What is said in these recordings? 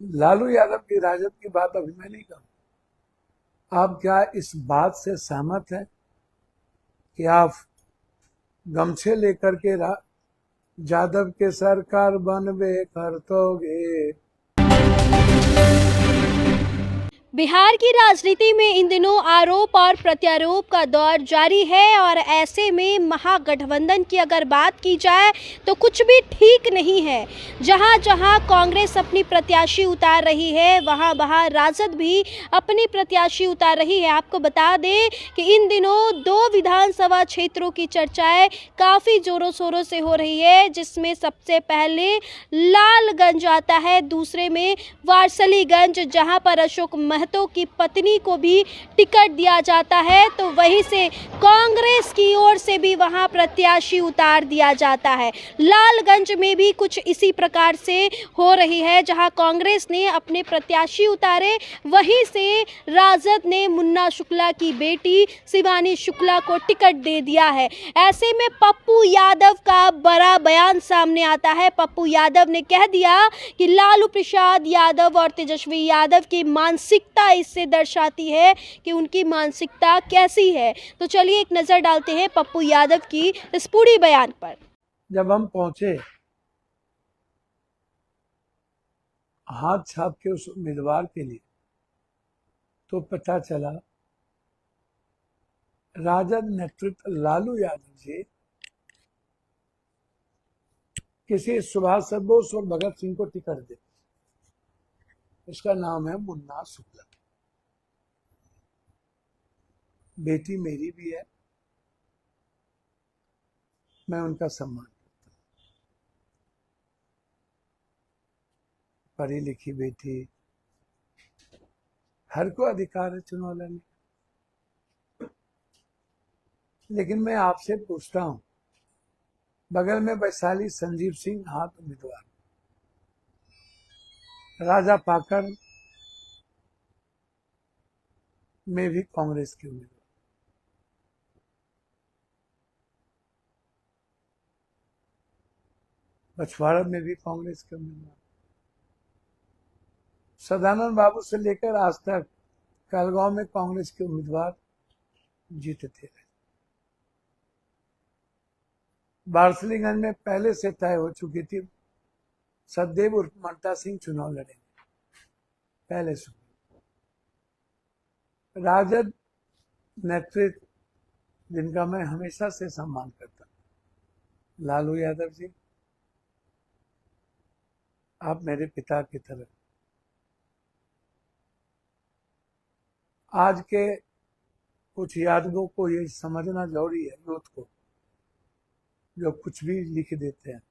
लालू यादव की राजद की बात अभी मैं नहीं कहूँ। आप क्या इस बात से सहमत हैं कि आप गमछे लेकर के यादव के सरकार बनबे करतोगे? बिहार की राजनीति में इन दिनों आरोप और प्रत्यारोप का दौर जारी है और ऐसे में महागठबंधन की अगर बात की जाए तो कुछ भी ठीक नहीं है। जहां जहां कांग्रेस अपनी प्रत्याशी उतार रही है, वहां वहां राजद भी अपनी प्रत्याशी उतार रही है। आपको बता दें कि इन दिनों दो विधानसभा क्षेत्रों की चर्चाएं काफ़ी जोरों शोरों से हो रही है, जिसमें सबसे पहले लालगंज आता है, दूसरे में वारसलीगंज, जहां पर अशोक महतो की पत्नी को भी टिकट दिया जाता है, तो वहीं से कांग्रेस की ओर से भी वहां प्रत्याशी उतार दिया जाता है। लालगंज में भी कुछ इसी प्रकार से हो रही है, जहां कांग्रेस ने अपने प्रत्याशी उतारे, वहीं से राजद ने मुन्ना शुक्ला की बेटी शिवानी शुक्ला को टिकट दे दिया है। ऐसे में पप्पू यादव का बड़ा बयान सामने आता है। पप्पू यादव ने कह दिया कि लालू प्रसाद यादव और तेजस्वी यादव की मानसिकता इससे दर्शाती है कि उनकी मानसिकता कैसी है। तो चलिए एक नज़र डालते हैं पप्पू यादव की इस पूरी बयान पर। जब हम पहुंचे हाथ छाप के उस उम्मीदवार के लिए, तो पता चला राजद नेतृत्व लालू यादव जी किसी सुभाष चंद्र बोस और भगत सिंह को टिकट दे। इसका नाम है मुन्ना शुक्ला। बेटी मेरी भी है, मैं उनका सम्मान करता हूँ। पढ़ी लिखी बेटी, हर को अधिकार है चुनाव लड़ने। लेकिन मैं आपसे पूछता हूं, बगल में वैशाली संजीव सिंह हाथ उम्मीदवार, राजा पाकर में भी कांग्रेस के उम्मीदवार, बछवाड़ा में भी कांग्रेस के उम्मीदवार, सदानंद बाबू से लेकर आज तक कहलगांव में कांग्रेस के उम्मीदवार जीतते रहे। बारसलीगंज में पहले से तय हो चुकी थी, सददेव उर्फ ममता सिंह चुनाव लड़ेंगे पहले से। राजद नेतृत्व जिनका मैं हमेशा से सम्मान करता हूं, लालू यादव जी, आप मेरे पिता की तरह। आज के कुछ यादवों को ये समझना जरूरी है, यूथ को, जो कुछ भी लिख देते हैं।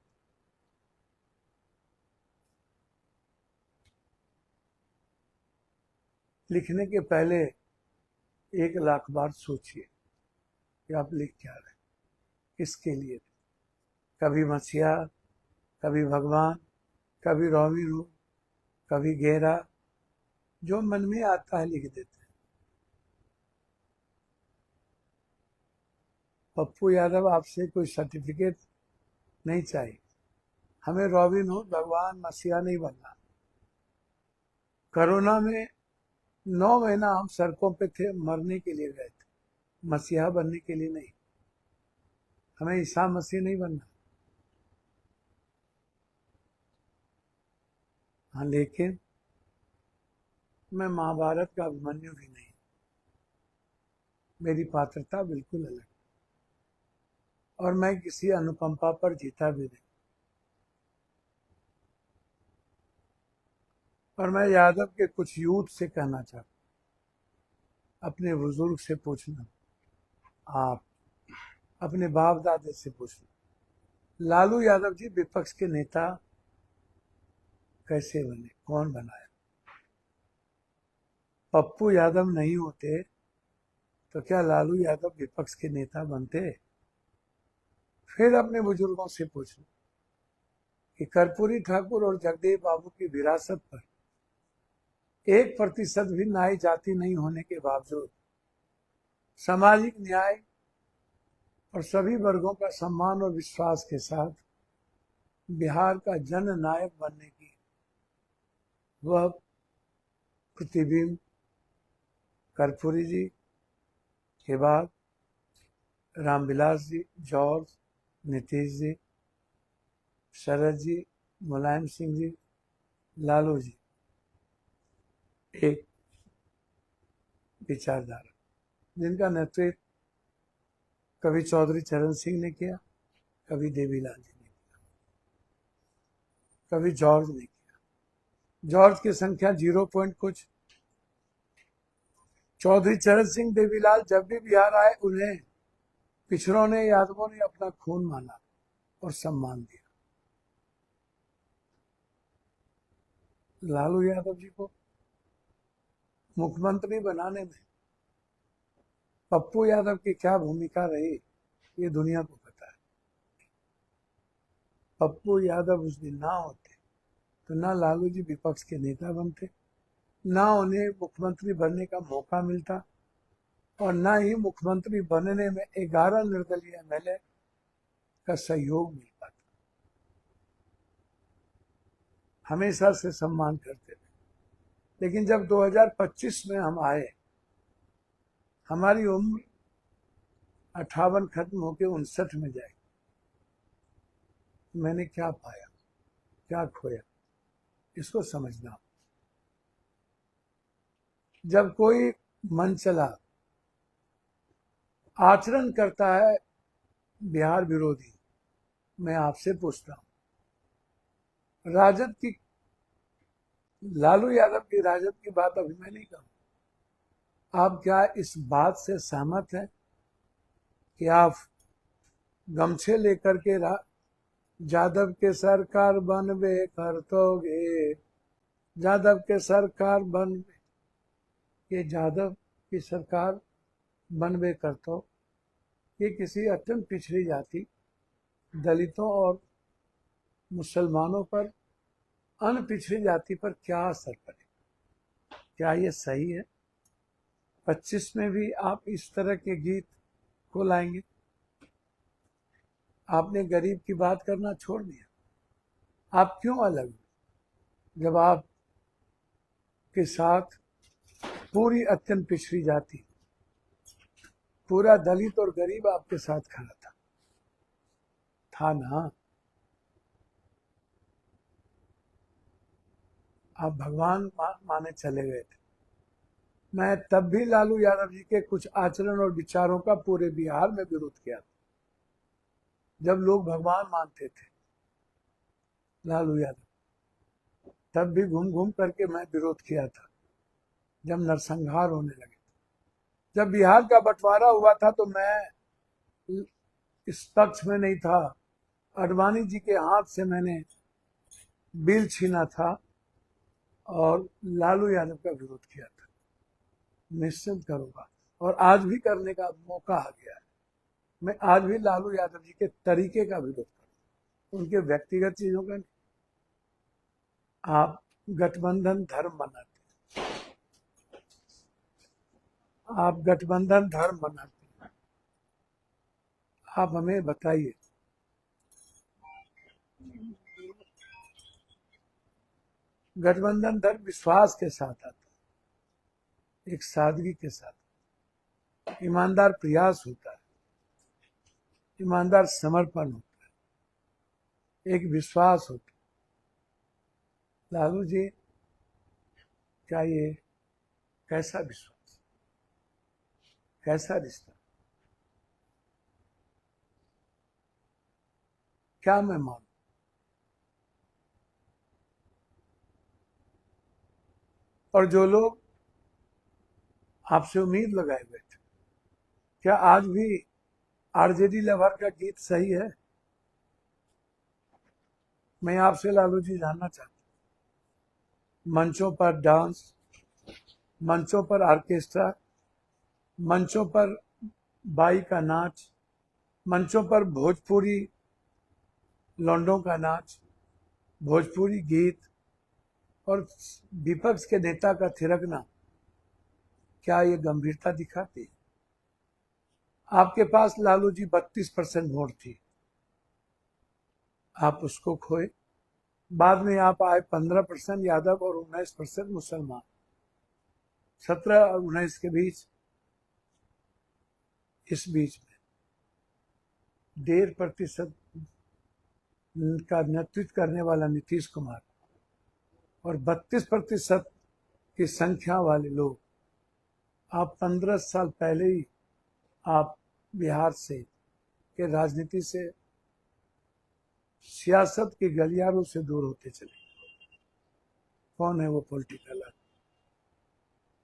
लिखने के पहले 1,00,000 बार सोचिए कि आप लिख क्या रहे हैं, किसके लिए। कभी मसीहा, कभी भगवान, कभी रॉबिन हुड, कभी घेरा, जो मन में आता है लिख देते हैं। पप्पू यादव, आपसे कोई सर्टिफिकेट नहीं चाहिए। हमें रॉबिन हुड, भगवान, मसीहा नहीं बनना। कोरोना में 9 महीना हम सड़कों पे थे, मरने के लिए गए थे, मसीहा बनने के लिए नहीं। हमें ईसा मसीह नहीं बनना। हाँ, लेकिन मैं महाभारत का अभिमन्यु भी नहीं। मेरी पात्रता बिल्कुल अलग, और मैं किसी अनुकंपा पर जीता भी नहीं। और मैं यादव के कुछ यूथ से कहना चाहता हूं, अपने बुजुर्ग से पूछना, आप अपने बाप दादे से पूछना, लालू यादव जी विपक्ष के नेता कैसे बने, कौन बनाया? पप्पू यादव नहीं होते तो क्या लालू यादव विपक्ष के नेता बनते? फिर अपने बुजुर्गों से पूछना कि कर्पूरी ठाकुर और जगदेव बाबू की विरासत पर 1% भी नाई जाति नहीं होने के बावजूद सामाजिक न्याय और सभी वर्गों का सम्मान और विश्वास के साथ बिहार का जननायक बनने की वह प्रतिबिंब कर्पूरी जी के बाद रामविलास जी, जॉर्ज, नीतीश जी, शरद जी, मुलायम सिंह जी, लालू जी, एक विचारधारा जिनका नेतृत्व कभी चौधरी चरण सिंह ने किया, कभी देवीलाल जी ने किया, कभी जॉर्ज ने किया। जॉर्ज की संख्या 0 पॉइंट कुछ। चौधरी चरण सिंह, देवीलाल जब भी बिहार आए उन्हें पिछड़ों ने, यादवों ने अपना खून माना और सम्मान दिया। लालू यादव जी को मुख्यमंत्री बनाने में पप्पू यादव की क्या भूमिका रही, ये दुनिया को पता है। पप्पू यादव उस दिन ना होते तो ना लालू जी विपक्ष के नेता बनते, ना उन्हें मुख्यमंत्री बनने का मौका मिलता, और ना ही मुख्यमंत्री बनने में 11 निर्दलीय एमएलए का सहयोग मिल पाता। हमेशा से सम्मान करते थे, लेकिन जब 2025 में हम आए, हमारी उम्र 58 खत्म होकर 59 में जाएगी, मैंने क्या पाया, क्या खोया, इसको समझना। जब कोई मन चला आचरण करता है बिहार विरोधी, मैं आपसे पूछता हूं, राजद की, लालू यादव की राजद की बात अभी मैं नहीं कहूं, आप क्या इस बात से सहमत हैं कि आप गमछे लेकर के यादव के सरकार बनबे करतोगे, यादव के सरकार बनबे, ये यादव की सरकार बनबे करतो, ये किसी अत्यंत पिछड़ी जाति, दलितों और मुसलमानों पर, अन्य पिछड़ी जाति पर क्या असर पड़ेगा? क्या ये सही है? 25 में भी आप इस तरह के गीत को लाएंगे? आपने गरीब की बात करना छोड़ दिया। आप क्यों अलग हो जब आप के साथ पूरी अत्यंत पिछड़ी जाति, पूरा दलित और गरीब आपके साथ खड़ा था ना? आप भगवान माने चले गए थे। मैं तब भी लालू यादव जी के कुछ आचरण और विचारों का पूरे बिहार में विरोध किया था, जब लोग भगवान मानते थे लालू यादव, तब भी घूम घूम करके मैं विरोध किया था जब नरसंहार होने लगे। जब बिहार का बंटवारा हुआ था तो मैं इस पक्ष में नहीं था, आडवाणी जी के हाथ से मैंने बिल छीना था और लालू यादव का विरोध किया था। निश्चित करूंगा और आज भी करने का मौका आ गया है। मैं आज भी लालू यादव जी के तरीके का विरोध करूंगा, उनके व्यक्तिगत चीजों का नहीं। आप गठबंधन धर्म बनाते हैं, आप गठबंधन धर्म बनाते हैं। आप हमें बताइए, गठबंधन धर्म विश्वास के साथ आता है, एक सादगी के साथ, ईमानदार प्रयास होता है, ईमानदार समर्पण होता है, एक विश्वास होता है। लालू जी, क्या ये कैसा विश्वास, कैसा रिश्ता? क्या मैं मानूं? और जो लोग आपसे उम्मीद लगाए हुए थे, क्या आज भी आरजेडी लवर का गीत सही है? मैं आपसे लालू जी जानना चाहता हूं, मंचों पर डांस, मंचों पर ऑर्केस्ट्रा, मंचों पर बाई का नाच, मंचों पर भोजपुरी लौंडों का नाच, भोजपुरी गीत और विपक्ष के नेता का थिरकना, क्या ये गंभीरता दिखाती है? आपके पास लालू जी 32% वोट थी, आप उसको खोए। बाद में यहाँ पर आए 15% यादव और 19% मुसलमान। 17 और 19 के बीच, इस बीच में 1.5% का नेतृत्व करने वाला नीतीश कुमार और 32% की संख्या वाले लोग, आप 15 साल पहले ही आप बिहार से के राजनीति से, सियासत के गलियारों से दूर होते चले। कौन है वो पॉलिटिकल?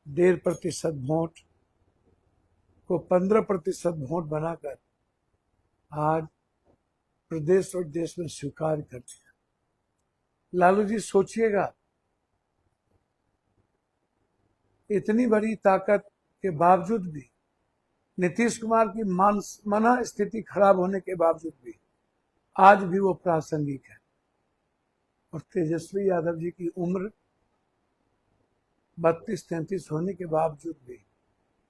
1.5% वोट को 15% वोट बनाकर आज प्रदेश और देश में स्वीकार कर दिया। लालू जी सोचिएगा, इतनी बड़ी ताकत के बावजूद भी, नीतीश कुमार की मन स्थिति खराब होने के बावजूद भी आज भी वो प्रासंगिक है। और तेजस्वी यादव जी की उम्र 32-33 होने के बावजूद भी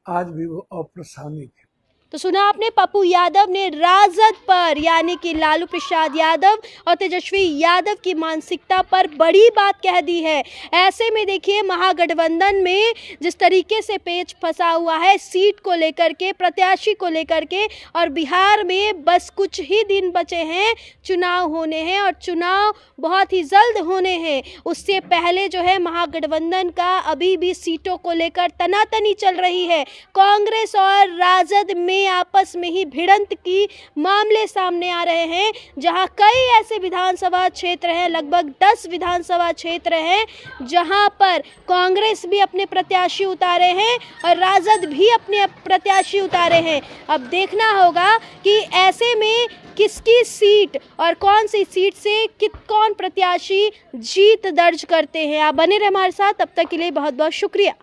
आज भी वो अप्रासंगिक है। तो सुना आपने, पप्पू यादव ने राजद पर, यानी कि लालू प्रसाद यादव और तेजस्वी यादव की मानसिकता पर बड़ी बात कह दी है। ऐसे में देखिए, महागठबंधन में जिस तरीके से पेच फंसा हुआ है सीट को लेकर के, प्रत्याशी को लेकर के, और बिहार में बस कुछ ही दिन बचे हैं, चुनाव होने हैं और चुनाव बहुत ही जल्द होने हैं। उससे पहले जो है महागठबंधन का अभी भी सीटों को लेकर तनातनी चल रही है। कांग्रेस और राजद में आपस में ही भिड़ंत की मामले सामने आ रहे हैं, जहां कई ऐसे विधानसभा क्षेत्र हैं, लगभग 10 विधानसभा क्षेत्र हैं, जहां पर कांग्रेस भी अपने प्रत्याशी उतारे हैं और राजद भी अपने प्रत्याशी उतारे हैं। अब देखना होगा कि ऐसे में किसकी सीट और कौन सी सीट से कौन प्रत्याशी जीत दर्ज करते हैं। आप बने रहे हमारे साथ, तब तक के लिए बहुत बहुत शुक्रिया।